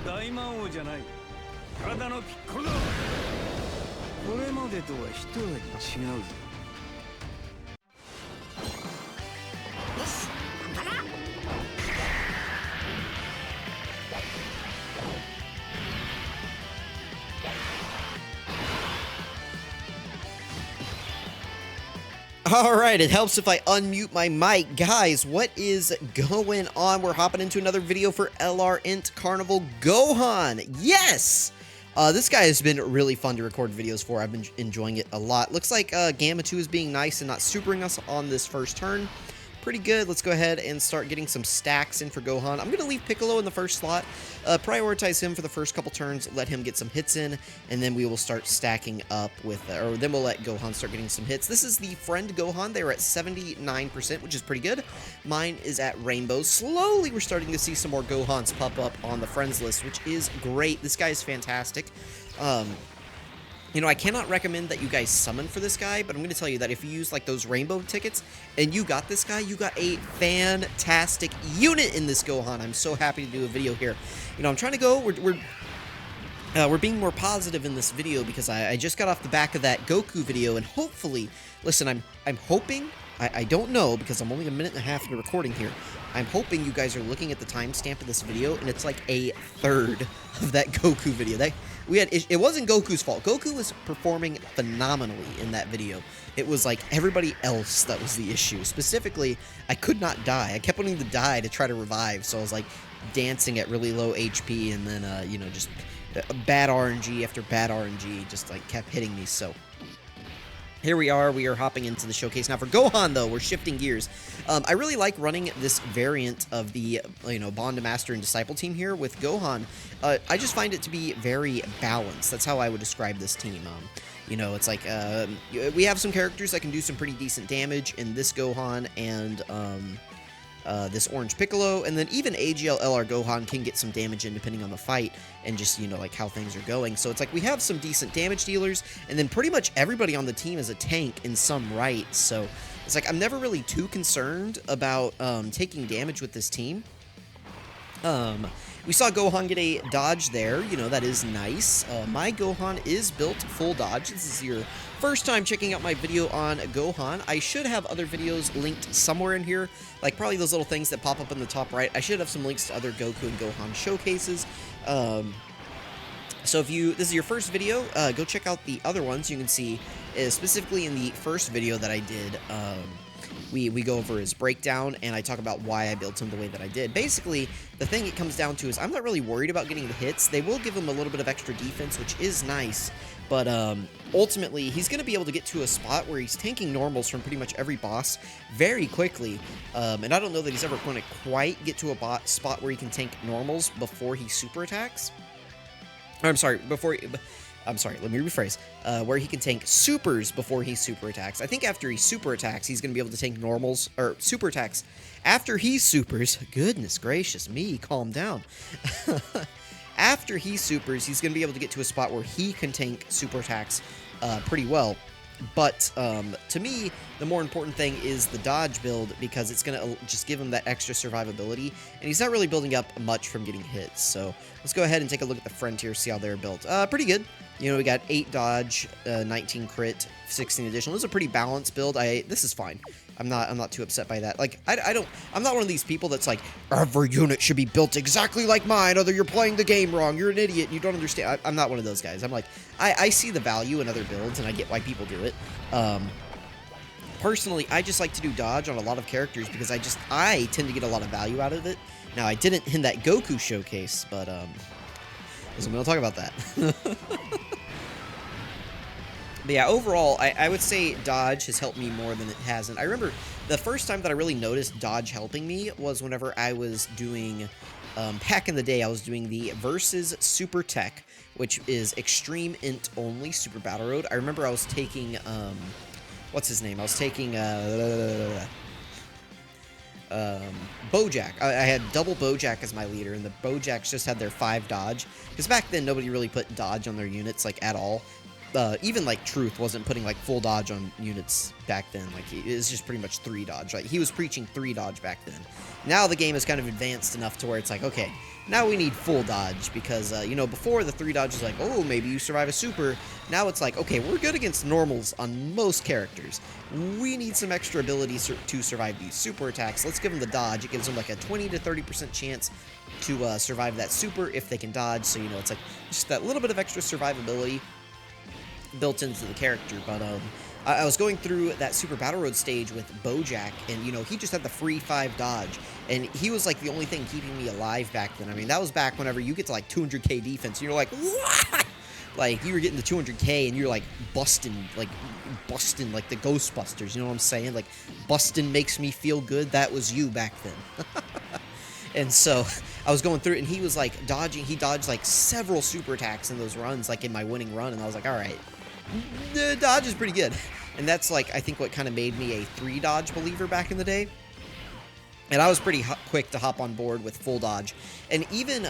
大魔王じゃない。ただのピッコロだ。これまでとは一味違うぞ。 Alright, it helps if I unmute my mic. Guys, what is going on? We're hopping into another video for LR Int Carnival Gohan. Yes! This guy has been really fun to record videos for. I've been enjoying it a lot. Looks like Gamma 2 is being nice and not supering us on this first turn. Pretty good. Let's go ahead and start getting some stacks in for Gohan. I'm going to leave Piccolo in the first slot, prioritize him for the first couple turns, let him get some hits in, and then we will start stacking up with, or then we'll let Gohan start getting some hits. This is the friend Gohan. They are at 79%, which is pretty good. Mine is at Rainbow. Slowly, we're starting to see some more Gohans pop up on the friends list, which is great. This guy is fantastic. You know, I cannot recommend that you guys summon for this guy, but I'm going to tell you that if you use, like, those rainbow tickets and you got this guy, you got a fantastic unit in this Gohan. I'm so happy to do a video here. You know, I'm trying to go, we're being more positive in this video because I just got off the back of that Goku video, and hopefully, listen, I'm hoping, I don't know because I'm only a minute and a half into recording here. I'm hoping you guys are looking at the timestamp of this video and it's like a third of that Goku video. It wasn't Goku's fault. Goku was performing phenomenally in that video. It was like everybody else that was the issue. Specifically, I could not die. I kept wanting to die to try to revive, so I was like dancing at really low HP, and then you know, just bad RNG after bad RNG just like kept hitting me. So here we are hopping into the showcase. Now for Gohan, though, we're shifting gears. I really like running this variant of the, you know, Bond to Master and Disciple team here with Gohan. I just find it to be very balanced. That's how I would describe this team. You know, it's like, we have some characters that can do some pretty decent damage in this Gohan and, this Orange Piccolo, and then even AGL LR Gohan can get some damage in depending on the fight and just, you know, like how things are going. So it's like we have some decent damage dealers, and then pretty much everybody on the team is a tank in some right. So it's like I'm never really too concerned about taking damage with this team. We saw Gohan get a dodge there. You know, that is nice. My Gohan is built full dodge. This is your first time checking out my video on Gohan. I should have other videos linked somewhere in here, like probably those little things that pop up in the top right. I should have some links to other Goku and Gohan showcases. So if this is your first video, go check out the other ones. You can see, specifically in the first video that I did, we go over his breakdown, and I talk about why I built him the way that I did. Basically, the thing it comes down to is I'm not really worried about getting the hits. They will give him a little bit of extra defense, which is nice, but ultimately, he's going to be able to get to a spot where he's tanking normals from pretty much every boss very quickly, and I don't know that he's ever going to quite get to a spot where he can tank normals before he super attacks. I'm sorry, let me rephrase. Where he can tank supers before he super attacks. I think after he super attacks, he's going to be able to tank normals, or super attacks. After he supers, goodness gracious me, calm down. After he supers, he's going to be able to get to a spot where he can tank super attacks pretty well. But to me, the more important thing is the dodge build, because it's going to just give him that extra survivability, and he's not really building up much from getting hits. So let's go ahead and take a look at the Frontier, see how they're built. Pretty good. You know, we got 8 dodge, 19 crit, 16 additional. This is a pretty balanced build. This is fine. I'm not too upset by that. Like, I'm not one of these people that's like, every unit should be built exactly like mine, other you're playing the game wrong, you're an idiot, you don't understand. I'm not one of those guys. I'm like, I see the value in other builds, and I get why people do it. Personally, I just like to do dodge on a lot of characters because I tend to get a lot of value out of it. Now, I didn't in that Goku showcase, but, I'm going to talk about that. But yeah, overall, I would say dodge has helped me more than it hasn't. I remember the first time that I really noticed dodge helping me was whenever I was doing, back in the day, I was doing the Versus Super Tech, which is Extreme Int only, Super Battle Road. I remember I was taking, what's his name? I was taking, Bojack. I had double Bojack as my leader, and the Bojacks just had their 5 dodge, because back then nobody really put dodge on their units, like, at all. Even like Truth wasn't putting like full dodge on units back then. Like, it was just pretty much 3 dodge. Like, he was preaching 3 dodge back then. Now the game is kind of advanced enough to where it's like, okay, Now we need full dodge because, you know, before the 3 dodge is like, oh, maybe you survive a super. Now it's like, okay, we're good against normals on most characters. We need some extra ability to survive these super attacks. Let's give them the dodge. It gives them like a 20 to 30% chance to survive that super if they can dodge. So, you know, it's like just that little bit of extra survivability built into the character. But I was going through that Super Battle Road stage with Bojack, and, you know, he just had the free 5 dodge, and he was, like, the only thing keeping me alive back then. I mean, that was back whenever you get to, like, 200k defense, and you're like, what? Like, you were getting to 200k, and you're, like, busting like the Ghostbusters, you know what I'm saying? Like, busting makes me feel good. That was you back then. And so I was going through it, and he was, like, dodging. He dodged, like, several super attacks in those runs, like, in my winning run, and I was like, all right. The dodge is pretty good, and that's like I think what kind of made me a 3 dodge believer back in the day. And I was pretty quick to hop on board with full dodge. And even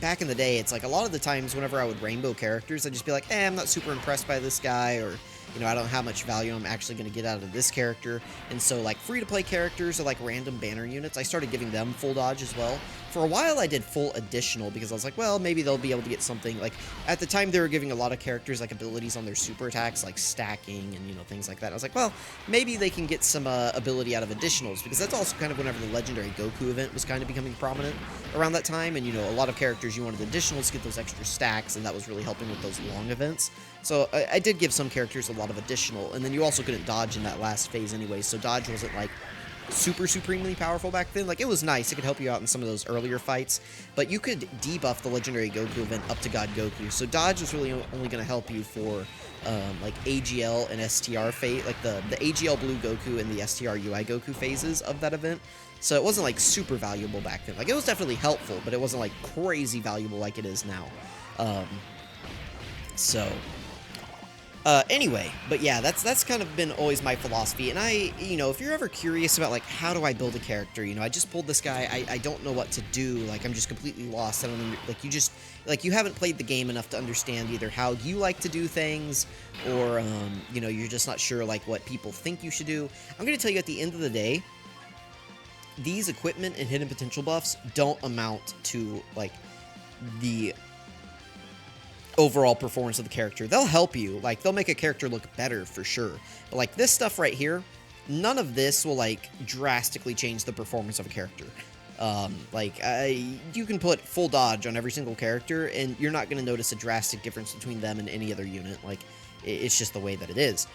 back in the day, it's like a lot of the times whenever I would rainbow characters, I'd just be like, I'm not super impressed by this guy, or, you know, I don't know how much value I'm actually going to get out of this character. And so, like, free-to-play characters or, like, random banner units, I started giving them full dodge as well. For a while, I did full additional because I was like, well, maybe they'll be able to get something. Like, at the time, they were giving a lot of characters, like, abilities on their super attacks, like stacking and, you know, things like that. I was like, well, maybe they can get some ability out of additionals, because that's also kind of whenever the Legendary Goku event was kind of becoming prominent around that time. And, you know, a lot of characters, you wanted additionals to get those extra stacks, and that was really helping with those long events. So I did give some characters a lot of additional, and then you also couldn't dodge in that last phase anyway, so dodge wasn't, like, super supremely powerful back then. Like, it was nice, it could help you out in some of those earlier fights, but you could debuff the Legendary Goku event up to God Goku, so dodge was really only going to help you for, like, AGL and STR phase, like, the AGL Blue Goku and the STR UI Goku phases of that event. So it wasn't, like, super valuable back then. Like, it was definitely helpful, but it wasn't, like, crazy valuable like it is now. Anyway, but yeah, that's kind of been always my philosophy, and you know, if you're ever curious about, like, how do I build a character, you know, I just pulled this guy, I don't know what to do, like, I'm just completely lost, I don't, like, you haven't played the game enough to understand either how you like to do things, or, you know, you're just not sure, like, what people think you should do. I'm gonna tell you, at the end of the day, these equipment and hidden potential buffs don't amount to, like, the overall performance of the character. They'll help you, like, they'll make a character look better for sure, but, like, this stuff right here, none of this will, like, drastically change the performance of a character. You can put full dodge on every single character, and you're not going to notice a drastic difference between them and any other unit. Like, it's just the way that it is.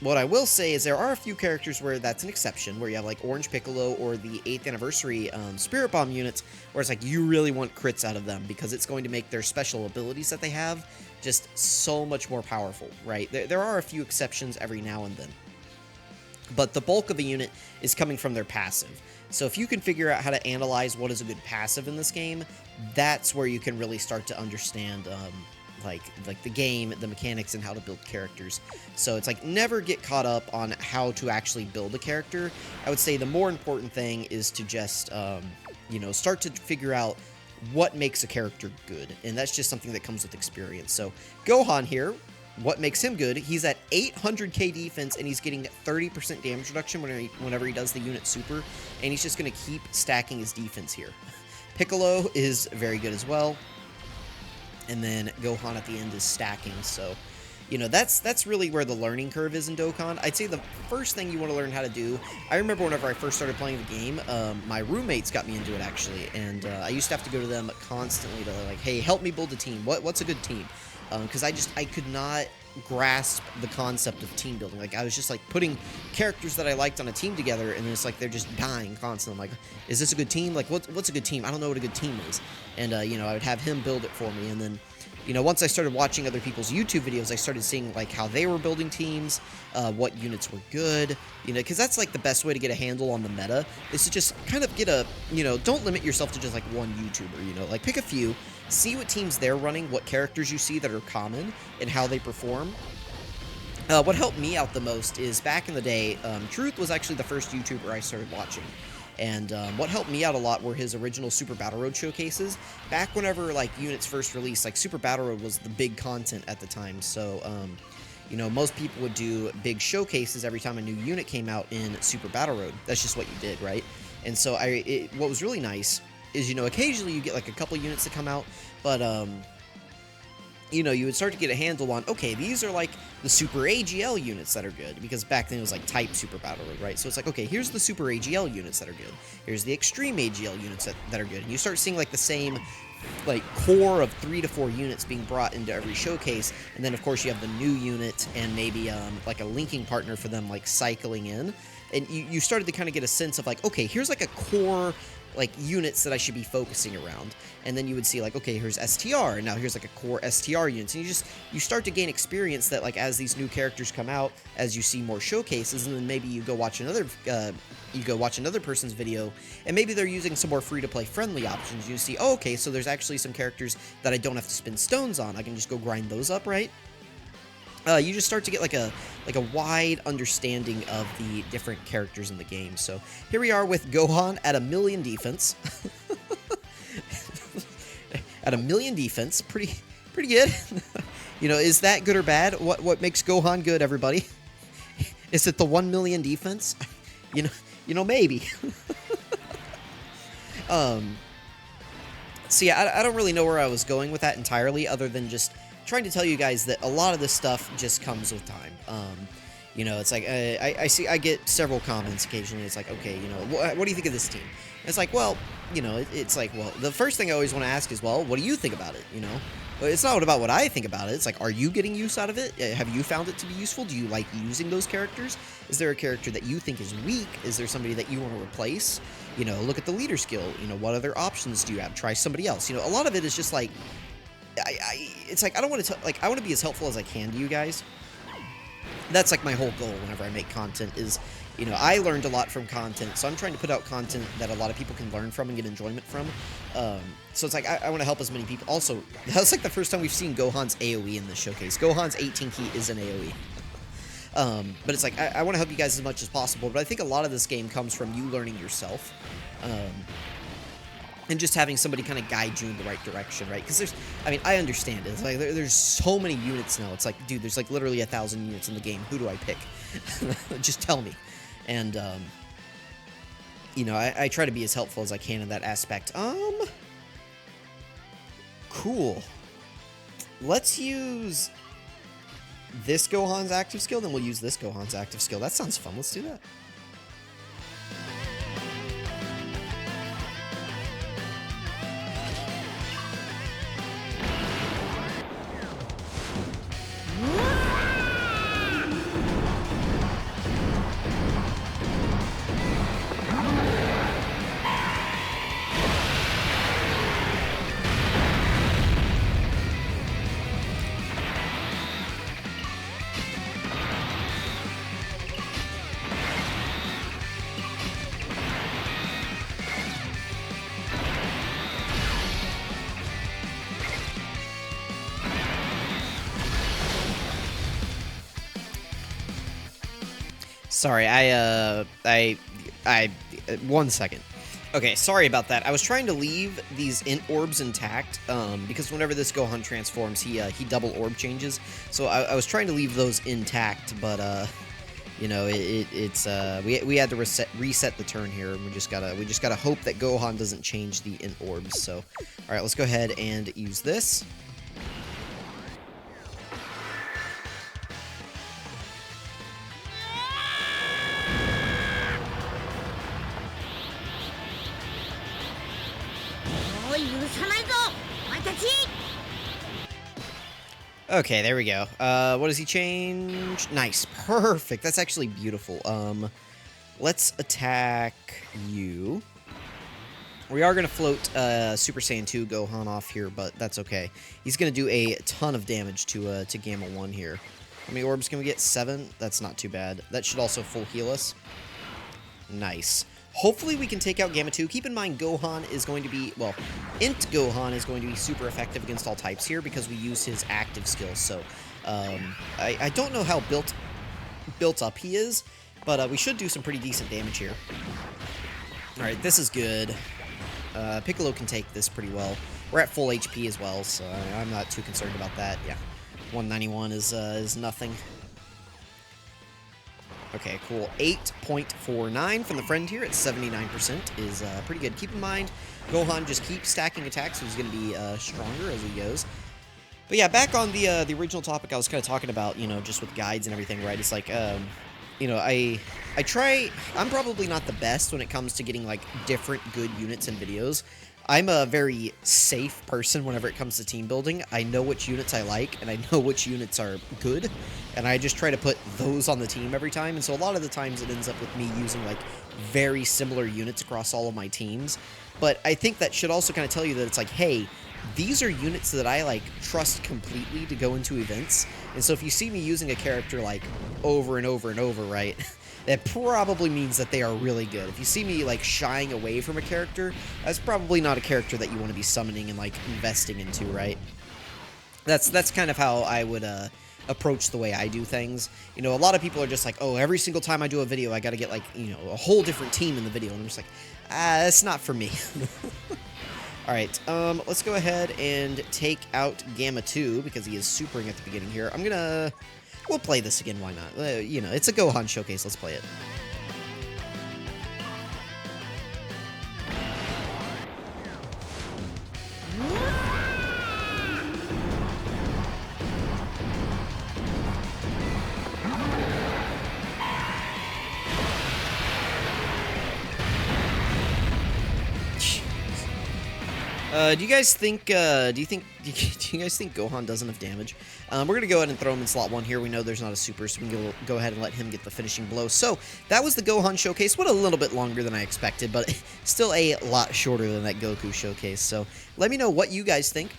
What I will say is there are a few characters where that's an exception, where you have, like, Orange Piccolo or the 8th Anniversary Spirit Bomb units, where it's like you really want crits out of them, because it's going to make their special abilities that they have just so much more powerful, right? There are a few exceptions every now and then, but the bulk of the unit is coming from their passive. So if you can figure out how to analyze what is a good passive in this game, that's where you can really start to understand like the game, the mechanics, and how to build characters. So it's like, never get caught up on how to actually build a character. I would say the more important thing is to just, you know, start to figure out what makes a character good, and that's just something that comes with experience. So Gohan here, what makes him good? He's at 800k defense, and he's getting 30% damage reduction whenever he does the unit super, and he's just going to keep stacking his defense here. Piccolo is very good as well. And then Gohan at the end is stacking, so, you know, that's really where the learning curve is in Dokkan. I'd say the first thing you want to learn how to do, I remember whenever I first started playing the game, my roommates got me into it, actually, and I used to have to go to them constantly to, like, hey, help me build a team, what's a good team? Because I could not grasp the concept of team building. Like, I was just, like, putting characters that I liked on a team together, and it's like they're just dying constantly. I'm like, is this a good team? Like, what's a good team? I don't know what a good team is. And, you know, I would have him build it for me, and then, you know, once I started watching other people's YouTube videos, I started seeing, like, how they were building teams, what units were good, you know, because that's, like, the best way to get a handle on the meta, is to just kind of get a, you know, don't limit yourself to just, like, one YouTuber, you know, like, pick a few, see what teams they're running, what characters you see that are common, and how they perform. What helped me out the most is, back in the day, Truth was actually the first YouTuber I started watching. And what helped me out a lot were his original Super Battle Road showcases. Back whenever, like, units first released, like, Super Battle Road was the big content at the time. So, you know, most people would do big showcases every time a new unit came out in Super Battle Road. That's just what you did, right? And so what was really nice is, you know, occasionally you get like a couple units that come out, but you know, you would start to get a handle on, okay, these are like the Super AGL units that are good, because back then it was like Type Super Battle Road, right? So it's like, okay, here's the Super AGL units that are good. Here's the Extreme AGL units that are good. And you start seeing like the same like core of 3 to 4 units being brought into every showcase, and then of course you have the new unit and maybe like a linking partner for them like cycling in, and you started to kind of get a sense of like, okay, here's like a core like units that I should be focusing around. And then you would see like, okay, here's STR, and now here's like a core STR units, and you start to gain experience that like as these new characters come out, as you see more showcases, and then maybe you go watch another person's video, and maybe they're using some more free-to-play friendly options. You see, oh, okay, so there's actually some characters that I don't have to spend stones on. I can just go grind those up, right? You just start to get like a wide understanding of the different characters in the game. So here we are with Gohan at 1,000,000 defense. At 1,000,000 defense, pretty good. You know, is that good or bad? What makes Gohan good, everybody? Is it the 1,000,000 defense? You know, maybe. So yeah, I don't really know where I was going with that entirely, other than just trying to tell you guys that a lot of this stuff just comes with time. You know, it's like, I get several comments occasionally. It's like, okay, you know, what do you think of this team? And it's like, well, you know, it's like, well, the first thing I always want to ask is, well, what do you think about it? You know, it's not about what I think about it. It's like, are you getting use out of it? Have you found it to be useful? Do you like using those characters? Is there a character that you think is weak? Is there somebody that you want to replace? You know, look at the leader skill. You know, what other options do you have? Try somebody else. You know, a lot of it is just like, it's like, I don't want to, like, I want to be as helpful as I can to you guys. That's like my whole goal whenever I make content is, you know, I learned a lot from content, so I'm trying to put out content that a lot of people can learn from and get enjoyment from. So it's like, I want to help as many people. Also, that's like the first time we've seen Gohan's AoE in this showcase. Gohan's 18 key is an AoE. But it's like, I want to help you guys as much as possible, but I think a lot of this game comes from you learning yourself. And just having somebody kind of guide you in the right direction, right? Because I mean, I understand it. It's like, there's so many units now. It's like, dude, there's like literally 1,000 units in the game. Who do I pick? Just tell me. And, you know, I try to be as helpful as I can in that aspect. Cool. Let's use this Gohan's active skill, then we'll use this Gohan's active skill. That sounds fun. Let's do that. Sorry, one second. Okay, sorry about that. I was trying to leave these int orbs intact, because whenever this Gohan transforms, he double orb changes. So I was trying to leave those intact, but, you know, we had to reset the turn here, and we just gotta hope that Gohan doesn't change the int orbs. So, all right, let's go ahead and use this. Okay, there we go. What does he change? Nice. Perfect. That's actually beautiful. Let's attack you. We are going to float Super Saiyan 2 Gohan off here, but that's okay. He's going to do a ton of damage to Gamma 1 here. How many orbs can we get? 7? That's not too bad. That should also full heal us. Nice. Hopefully we can take out Gamma 2. Keep in mind, Gohan is going to be, well, Int Gohan is going to be super effective against all types here because we use his active skills. So, I don't know how built up he is, but we should do some pretty decent damage here. Alright, this is good. Piccolo can take this pretty well. We're at full HP as well, so I'm not too concerned about that. Yeah, 191 is nothing. Okay, cool. 8.49 from the friend here at 79% is pretty good. Keep in mind, Gohan just keeps stacking attacks, so he's going to be stronger as he goes. But yeah, back on the original topic I was kind of talking about, you know, just with guides and everything, right? It's like, you know, I'm probably not the best when it comes to getting, like, different good units and videos. I'm a very safe person whenever it comes to team building. I know which units I like, and I know which units are good, and I just try to put those on the team every time. And so a lot of the times it ends up with me using, like, very similar units across all of my teams. But I think that should also kind of tell you that it's like, hey, these are units that I, like, trust completely to go into events. And so if you see me using a character, like, over and over and over, right, that probably means that they are really good. If you see me, like, shying away from a character, that's probably not a character that you want to be summoning and, like, investing into, right? That's kind of how I would approach the way I do things. You know, a lot of people are just like, oh, every single time I do a video, I got to get, like, you know, a whole different team in the video. And I'm just like, that's not for me. Alright, let's go ahead and take out Gamma 2, because he is supering at the beginning here. We'll play this again, why not? You know, it's a Gohan showcase, let's play it. Do you guys think Gohan does enough damage? We're gonna go ahead and throw him in slot 1 here. We know there's not a super, so we can go ahead and let him get the finishing blow. So that was the Gohan showcase. Went a little bit longer than I expected, but still a lot shorter than that Goku showcase. So let me know what you guys think.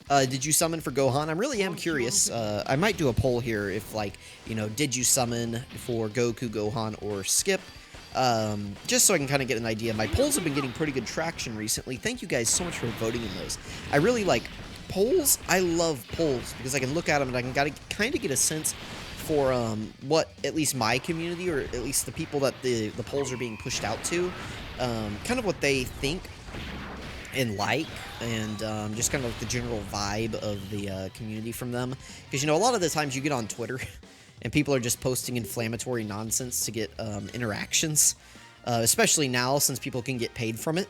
Did you summon for Gohan? I really am curious. I might do a poll here if, like, you know, did you summon for Goku, Gohan, or Skip? Just so I can kind of get an idea. My polls have been getting pretty good traction recently. Thank you guys so much for voting in those. I really like polls. I love polls because I can look at them and I can kind of get a sense for what at least my community, or at least the people that the polls are being pushed out to, kind of what they think and like, and just kind of like the general vibe of the community from them. Because, you know, a lot of the times you get on Twitter and people are just posting inflammatory nonsense to get interactions, especially now since people can get paid from it.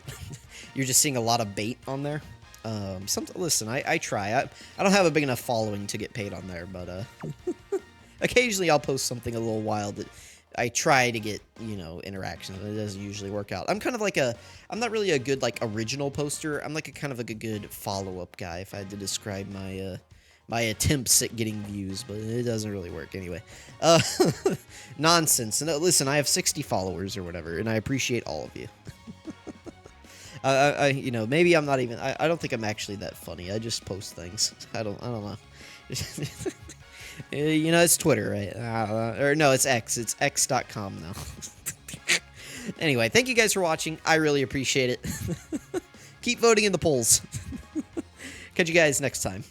You're just seeing a lot of bait on there. Listen, I try. I don't have a big enough following to get paid on there, but occasionally I'll post something a little wild that I try to get, you know, interaction. It doesn't usually work out. I'm kind of like I'm not really a good, like, original poster. I'm like a kind of like a good follow-up guy, if I had to describe my my attempts at getting views, but it doesn't really work anyway. Nonsense. And listen, I have 60 followers or whatever, and I appreciate all of you. You know, maybe I'm not even, I don't think I'm actually that funny. I just post things. I don't know. You know, it's Twitter, right? Or no, it's X. It's x.com now. Anyway, thank you guys for watching. I really appreciate it. Keep voting in the polls. Catch you guys next time.